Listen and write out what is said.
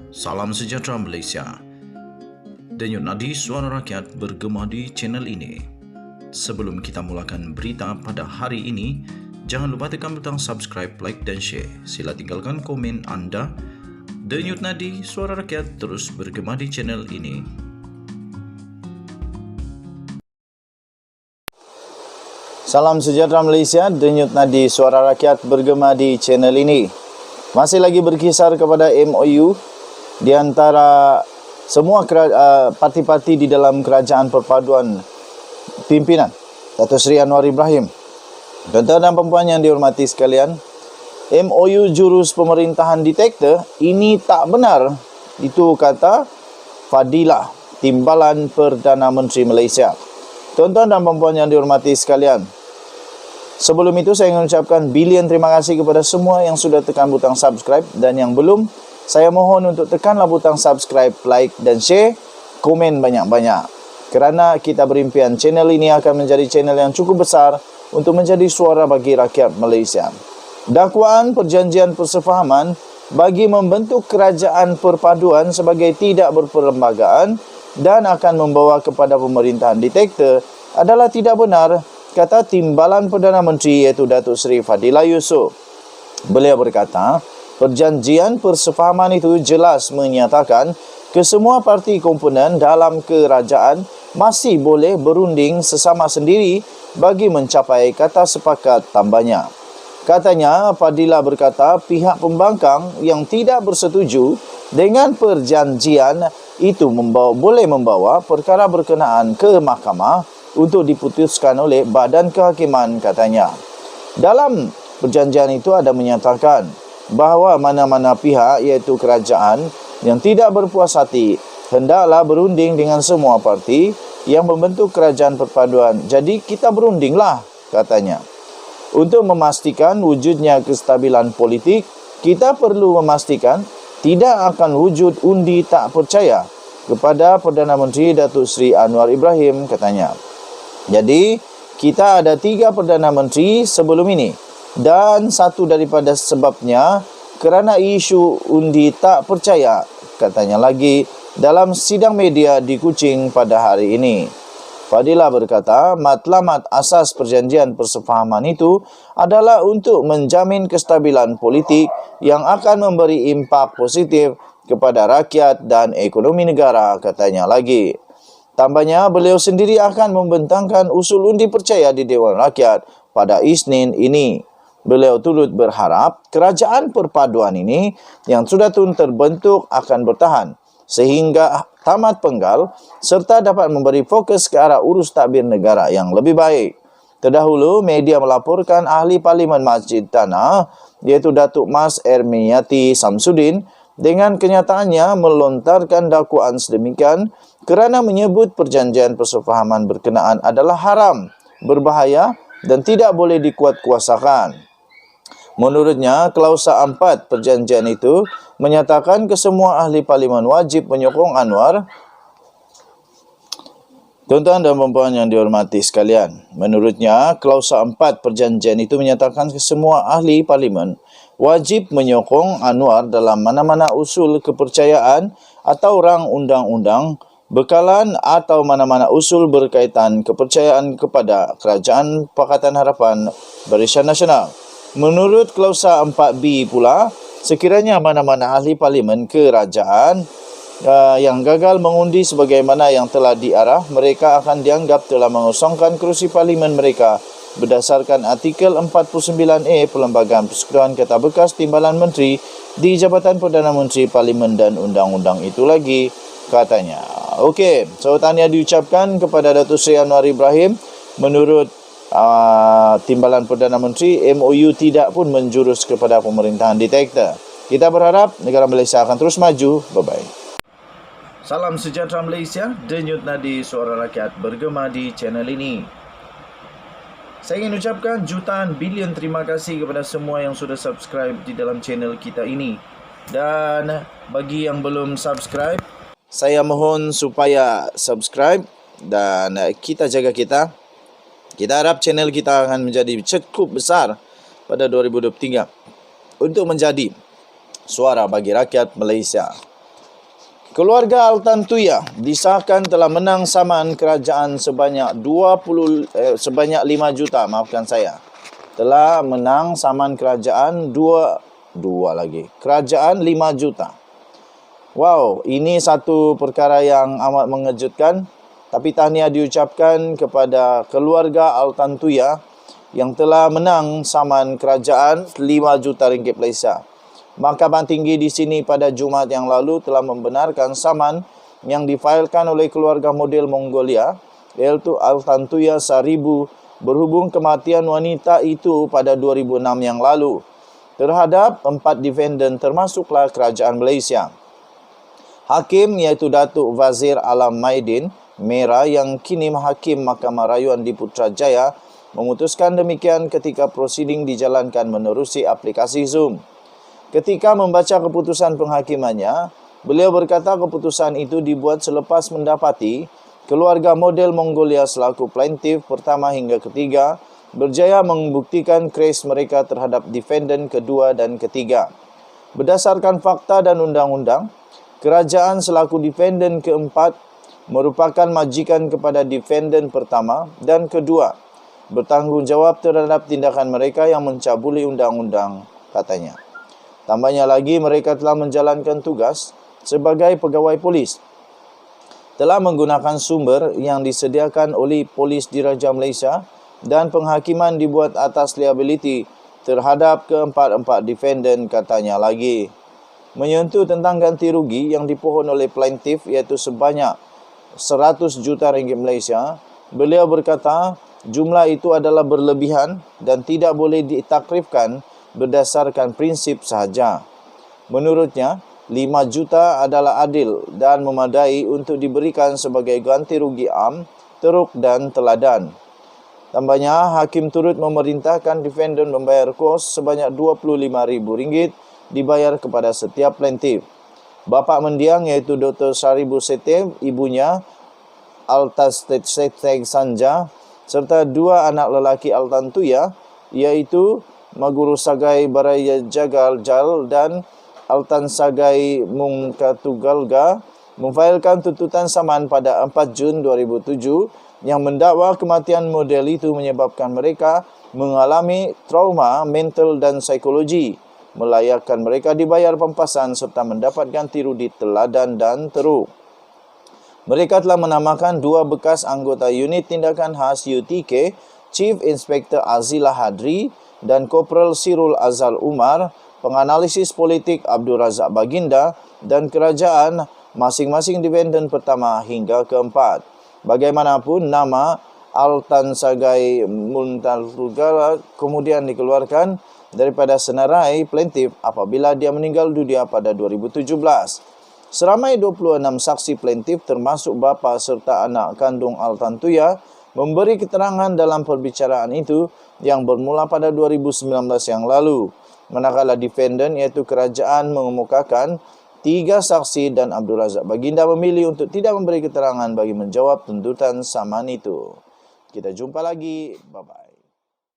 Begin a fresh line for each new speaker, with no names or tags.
Salam sejahtera Malaysia. Denyut nadi suara rakyat bergema di channel ini. Sebelum kita mulakan berita pada hari ini, jangan lupa tekan butang subscribe, like dan share. Sila tinggalkan komen anda. Denyut nadi suara rakyat terus bergema di channel ini.
Salam sejahtera Malaysia, denyut nadi suara rakyat bergema di channel ini. Masih lagi berkisar kepada MOU di antara semua parti-parti di dalam kerajaan perpaduan pimpinan Datuk Seri Anwar Ibrahim. Tuan-tuan dan puan yang dihormati sekalian, MOU jurus pemerintahan diktator ini tak benar. Itu kata Fadilah, Timbalan Perdana Menteri Malaysia. Tuan-tuan dan puan yang dihormati sekalian, sebelum itu saya ingin ucapkan bilion terima kasih kepada semua yang sudah tekan butang subscribe, dan yang belum, saya mohon untuk tekanlah butang subscribe, like dan share, komen banyak-banyak. Kerana kita berimpian channel ini akan menjadi channel yang cukup besar untuk menjadi suara bagi rakyat Malaysia. Dakwaan perjanjian persefahaman bagi membentuk kerajaan perpaduan sebagai tidak berperlembagaan dan akan membawa kepada pemerintahan diktator adalah tidak benar, kata Timbalan Perdana Menteri iaitu Datuk Seri Fadilah Yusof. Beliau berkata, perjanjian persefahaman itu jelas menyatakan kesemua parti komponen dalam kerajaan masih boleh berunding sesama sendiri bagi mencapai kata sepakat tambahnya. Katanya, Fadilah berkata pihak pembangkang yang tidak bersetuju dengan perjanjian itu boleh membawa perkara berkenaan ke mahkamah untuk diputuskan oleh Badan Kehakiman, katanya. Dalam perjanjian itu ada menyatakan bahawa mana-mana pihak iaitu kerajaan yang tidak berpuas hati hendaklah berunding dengan semua parti yang membentuk kerajaan perpaduan. Jadi kita berundinglah, katanya. Untuk memastikan wujudnya kestabilan politik, kita perlu memastikan tidak akan wujud undi tak percaya kepada Perdana Menteri Datuk Seri Anwar Ibrahim, katanya. Jadi kita ada 3 Perdana Menteri sebelum ini, dan satu daripada sebabnya kerana isu undi tak percaya, katanya lagi dalam sidang media di Kuching pada hari ini. Fadilah berkata, matlamat asas perjanjian persefahaman itu adalah untuk menjamin kestabilan politik yang akan memberi impak positif kepada rakyat dan ekonomi negara, katanya lagi. Tambahnya, beliau sendiri akan membentangkan usul undi percaya di Dewan Rakyat pada Isnin ini. Beliau turut berharap kerajaan perpaduan ini yang sudah terbentuk akan bertahan sehingga tamat penggal serta dapat memberi fokus ke arah urus tadbir negara yang lebih baik. Terdahulu, media melaporkan ahli Parlimen Masjid Tanah iaitu Datuk Mas Ermiyati Samsudin dengan kenyataannya melontarkan dakwaan sedemikian kerana menyebut perjanjian persefahaman berkenaan adalah haram, berbahaya dan tidak boleh dikuatkuasakan. Menurutnya, klausa 4 perjanjian itu menyatakan kesemua ahli parlimen wajib menyokong Anwar. Tuan-tuan dan puan yang dihormati sekalian, menurutnya, klausa 4 perjanjian itu menyatakan kesemua ahli parlimen wajib menyokong Anwar dalam mana-mana usul kepercayaan atau rang undang-undang, bekalan atau mana-mana usul berkaitan kepercayaan kepada Kerajaan Pakatan Harapan Barisan Nasional. Menurut klausa 4B pula, sekiranya mana-mana ahli parlimen kerajaan yang gagal mengundi sebagaimana yang telah diarah, mereka akan dianggap telah mengosongkan kerusi parlimen mereka berdasarkan artikel 49A Perlembagaan Persekutuan Kata Bekas Timbalan Menteri di Jabatan Perdana Menteri Parlimen dan undang-undang itu lagi, katanya. Okey, so tahniah diucapkan kepada Datuk Seri Anwar Ibrahim. Menurut Timbalan Perdana Menteri, MOU tidak pun menjurus kepada pemerintahan diktator. Kita berharap negara Malaysia akan terus maju. Bye-bye.
Salam sejahtera Malaysia, denyut nadi suara rakyat bergema di channel ini. Saya ingin ucapkan jutaan bilion terima kasih kepada semua yang sudah subscribe di dalam channel kita ini. Dan bagi yang belum subscribe, saya mohon supaya subscribe dan kita jaga kita. Kita harap channel kita akan menjadi cukup besar pada 2023 untuk menjadi suara bagi rakyat Malaysia.
Keluarga Altantuya disahkan telah menang saman kerajaan sebanyak 5 juta, maafkan saya. Telah menang saman kerajaan 2 kerajaan 5 juta. Wow, ini satu perkara yang amat mengejutkan. Tapi tahniah diucapkan kepada keluarga Altantuya yang telah menang saman kerajaan 5 juta ringgit Malaysia. Mahkamah Tinggi di sini pada Jumaat yang lalu telah membenarkan saman yang difailkan oleh keluarga model Mongolia, iaitu Altantuya Saribu, berhubung kematian wanita itu pada 2006 yang lalu terhadap 4 defendant termasuklah kerajaan Malaysia. Hakim iaitu Datuk Wazir Alam Maidin Mera yang kini Hakim Mahkamah Rayuan di Putrajaya memutuskan demikian ketika prosiding dijalankan menerusi aplikasi Zoom. Ketika membaca keputusan penghakimannya, beliau berkata keputusan itu dibuat selepas mendapati keluarga model Mongolia selaku plaintiff pertama hingga ketiga berjaya membuktikan kes mereka terhadap defendant kedua dan ketiga. Berdasarkan fakta dan undang-undang, kerajaan selaku defendant keempat merupakan majikan kepada defendant pertama dan kedua, bertanggungjawab terhadap tindakan mereka yang mencabuli undang-undang, katanya. Tambahnya lagi, mereka telah menjalankan tugas sebagai pegawai polis. Telah menggunakan sumber yang disediakan oleh Polis Diraja Malaysia dan penghakiman dibuat atas liability terhadap keempat-empat defendant, katanya lagi. Menyentuh tentang ganti rugi yang dipohon oleh plaintiff iaitu sebanyak 100 juta ringgit Malaysia, beliau berkata jumlah itu adalah berlebihan dan tidak boleh ditakrifkan berdasarkan prinsip sahaja. Menurutnya, 5 juta adalah adil dan memadai untuk diberikan sebagai ganti rugi am, teruk dan teladan. Tambahnya, Hakim turut memerintahkan defendant membayar kos sebanyak RM25,000 dibayar kepada setiap plaintiff. Bapa mendiang iaitu Dr. Saribu Sete, ibunya Altas Seteg Sanja, serta 2 anak lelaki Altantuya iaitu Maguru Sagai Baraya Jagal Jal dan Altan Sagai Mungkatugalga memfailkan tuntutan saman pada 4 Jun 2007 yang mendakwa kematian model itu menyebabkan mereka mengalami trauma mental dan psikologi, melayakkan mereka dibayar pempasan serta mendapat ganti rugi teladan dan teruk. Mereka telah menamakan 2 bekas anggota unit tindakan khas UTK, Chief Inspector Azila Hadri dan Kopral Sirul Azal Umar, penganalisis politik Abdul Razak Baginda dan kerajaan masing-masing defendant pertama hingga keempat. Bagaimanapun, nama Altan Sagai Muntalugala kemudian dikeluarkan daripada senarai plaintiff apabila dia meninggal dunia pada 2017. Seramai 26 saksi plaintiff termasuk bapa serta anak kandung Altantuya memberi keterangan dalam perbicaraan itu yang bermula pada 2019 yang lalu. Manakala defendant iaitu kerajaan mengemukakan 3 saksi dan Abdul Razak Baginda memilih untuk tidak memberi keterangan bagi menjawab tuntutan saman itu. Kita jumpa lagi. Bye-bye.